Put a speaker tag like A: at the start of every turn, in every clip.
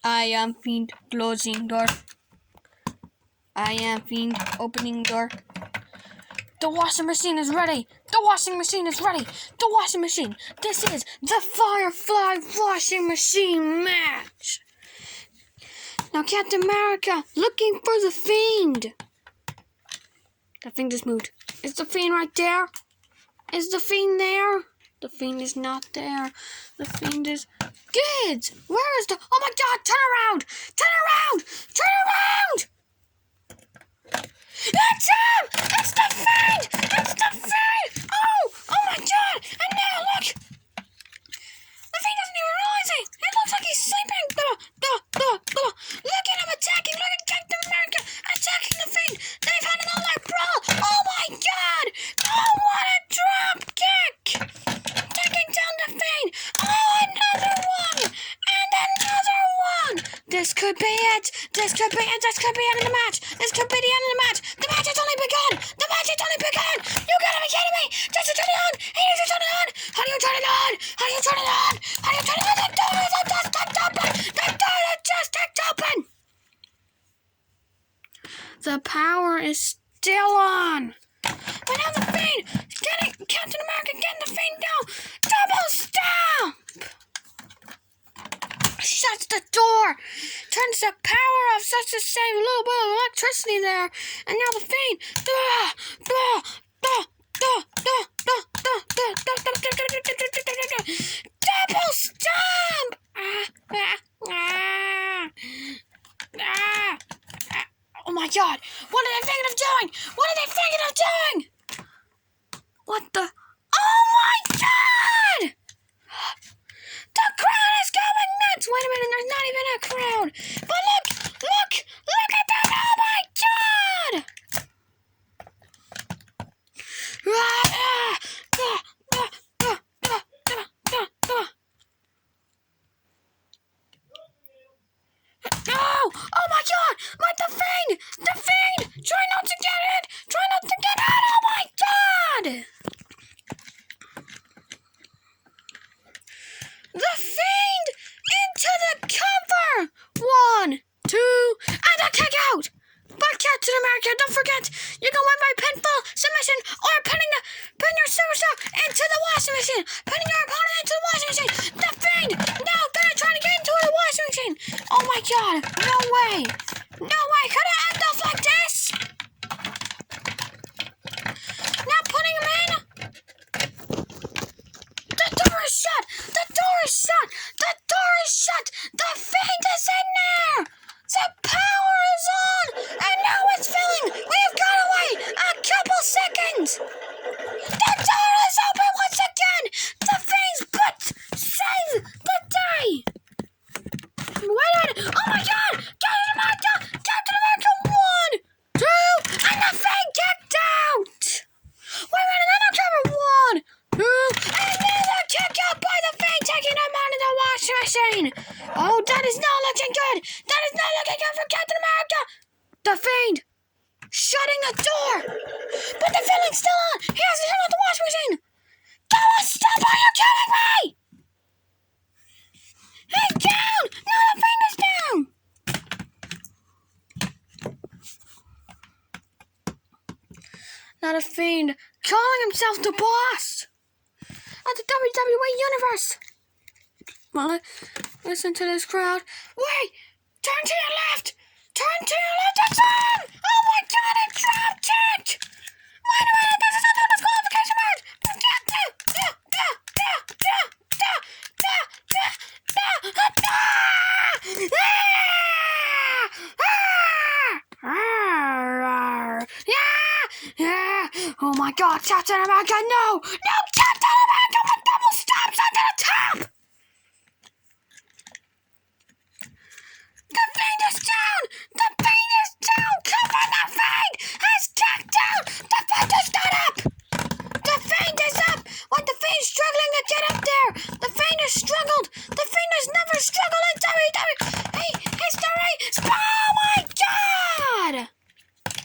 A: I am Fiend closing door. I am Fiend opening door. The washing machine is ready. The washing machine is ready. The washing machine. This is the Firefly washing machine match. Now Captain America looking for the Fiend. The Fiend just moved. Is the Fiend right there? Is the Fiend there? The Fiend is not there. The Fiend is... Kids! Where is the... Oh my God! Turn around! Turn around! Turn around! It's him! It's the Fiend! It's the Fiend! Oh! Oh my God! And now look! The Fiend doesn't even realize it! It looks like he's sleeping! Look at him attacking! Look at Captain America attacking the Fiend! They've had an all-out brawl! Oh my God! Oh, what a drop kick! Taking down the Fiend! Oh, another one! And another one! This could be it! This could be it! This could be the end of the match! This could be the end of the match! The match has only begun! The match has only begun! You gotta be kidding me! Just to turn it on! He needs to turn it on! How do you turn it on? How do you turn it on? How do you turn it on? The door is just open! The door is just open! The power is still on! But now the Fiend! Captain America getting the Fiend down! Double stomp! Shuts the door! Turns the power off such to save a little bit of electricity there. And now the Fiend! Double stomp! Oh my God! What are they thinking of doing? What are they thinking of doing? What the? Oh my God! The crowd is going nuts! Wait a minute, there's not even a crowd. But look at that! Oh my God! Oh my God! Like the Fiend! The Fiend! Try not to get it! Try not to get it! Oh my God! The Fiend into the cover! 1, 2, and a kick out! But Captain America, don't forget, you can win by pinfall, submission, or putting your superstar into the washing machine! Putting your opponent into the washing machine! The Fiend now gonna try to get into the washing machine! Oh my God, no way! No way, could it end off like this? Now putting him in! The door is shut! The door is shut! The door is shut! The Fiend is in there! The power is on! And now it's filling! We've got to wait a couple seconds! The door is open once again! The Fiend's butt save the day! Wait a minute! Oh my God! Captain America! Captain America 1, 2, and the Fiend kicked out! Wait a minute! Another cover 1, 2, and another kick out by the Fiend, taking him out of the washing machine! Oh, that is not looking good! That is not looking good for Captain America! The Fiend shutting the door! But the filling's still on! He has to turn off the washing machine! Don't stop! Are you kidding me? He's down! No, the Fiend is down! Now the Fiend calling himself the boss of the WWE Universe. Well, listen to this crowd. Wait! Turn to your left! Turn to your left! It's on! Oh my God! A drop kick! Wait a minute! This is a disqualification match! Oh my God! Captain America! No! No! Captain America with double stomps under the top! The Fiend is down! The Fiend is down! Cover the Fiend! Has kicked down! The Fiend is not up! The Fiend is up! When the Fiend's struggling to get up there! The Fiend has struggled! The Fiend has never struggled in WWE history! Oh my God!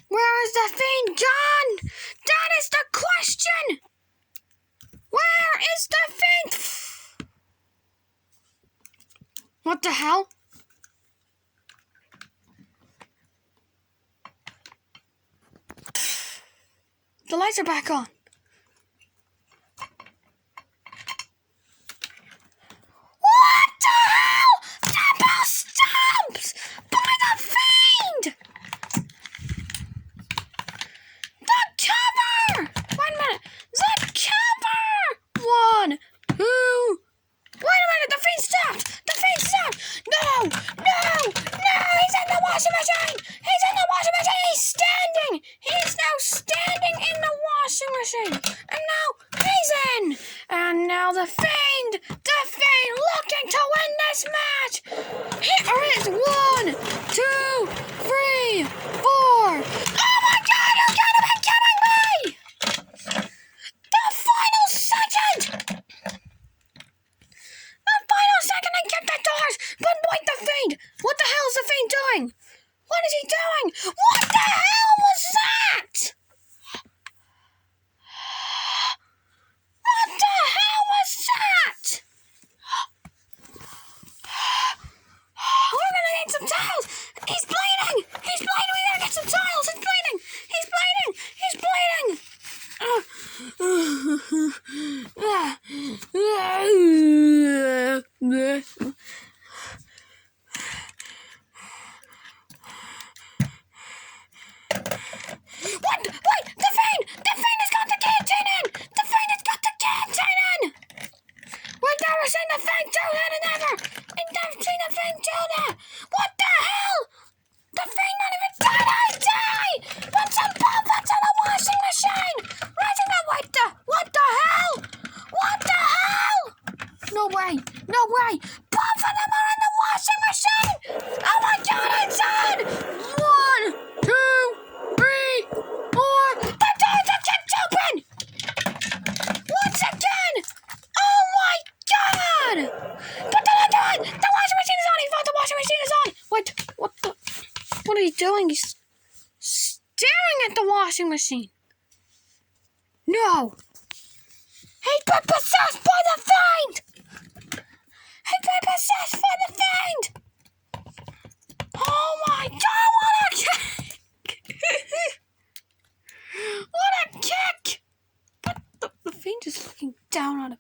A: Where is the Fiend gone? That is the question! Where is the Fiend? What the hell? the lights are back on. What the hell? Double stumps by the Fiend! The cover! Wait a minute. The cover! 1, 2... Wait a minute, the Fiend stopped! The Fiend stopped! No! No! No! He's in the washing machine! He's in the washing machine! He's standing! He's now standing in the washing machine! And now he's in! And now the Fiend looking to win this match! Here is 1, 2, 3, 4. Oh my god, you gotta be kidding me! The final second! The final second and kick the doors! But wait, the Fiend! What the hell is the Fiend doing? What is he doing? What the hell was that? What the hell was that? We're gonna need some tiles! He's bleeding! He's bleeding! We gotta get some tiles! He's bleeding! He's bleeding! He's bleeding! What? Wait! The Fiend! The Fiend has got the guillotine in! The Fiend has got the guillotine in! We've never seen the Fiend do that and ever! We've never seen the Fiend do that! What the hell? The Fiend not even died! I die! Put some buffets on the washing machine! Right in the what the hell? What the hell? No way! No way! Both of them are in the washing machine! Oh my god, it's on! 1, 2, 3, 4. The doors are kicked open! Once again! Oh my god! Put the light on! The washing machine is on! He thought the washing machine is on! What are you doing? He's staring at the washing machine. No! He's been possessed by the Fiend! He's been possessed by the Fiend! Oh my god, what a kick! What a kick! But the Fiend is looking down on him.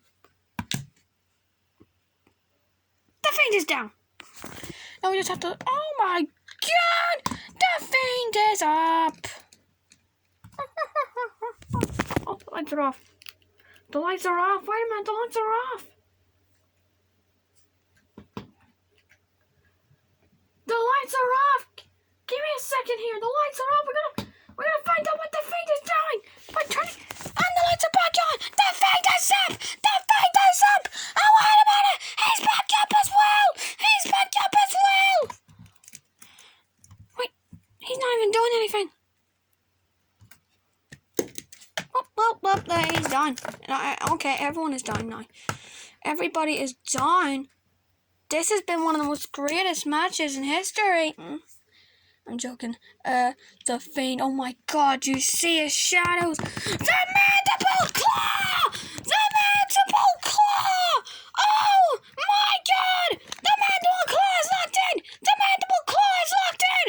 A: The Fiend is down! Now we just have to... Oh my god! The Fiend is up! Oh, the lights are off. The lights are off. Wait a minute, the lights are off. The lights are off. Give me a second here. The lights are off. We're gonna find out what the Fiend is doing. By turning, and the lights are back on. The Fiend is up. The Fiend is up. Oh, wait a minute. He's back up as well. He's back up as well. Wait, he's not even doing anything. Well, there, he's done. Okay, everyone is done now. Everybody is done. This has been one of the most greatest matches in history. I'm joking. The Fiend. Oh my god, you see his shadows. The mandible claw! The mandible claw! Oh my god! The mandible claw is locked in! The mandible claw is locked in!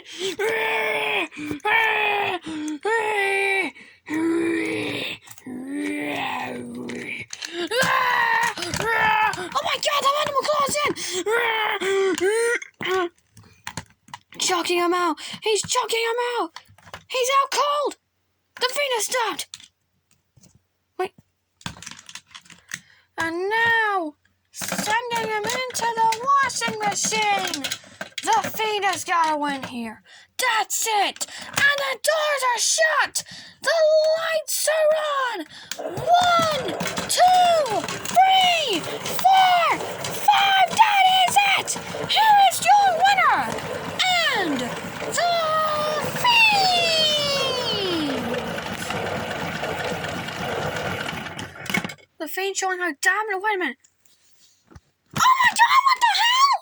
A: Oh my god, the mandible claw's in! Choking him out! He's choking him out! He's out cold! The Fiend has stopped! Wait. And now, sending him into the washing machine! The Fiend has got to win here. That's it! And the doors are shut! The lights are on! 1, 2, 3, 4, 5! That is it! Here is your winner! And the Fiend! The Fiend showing how dominant. Wait a minute. Oh my god, what the hell?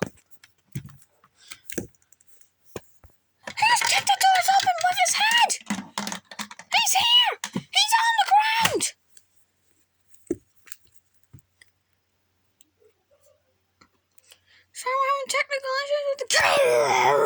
A: He just kicked the doors open with his head! He's here! He's on the ground! So we're having technical issues with the camera.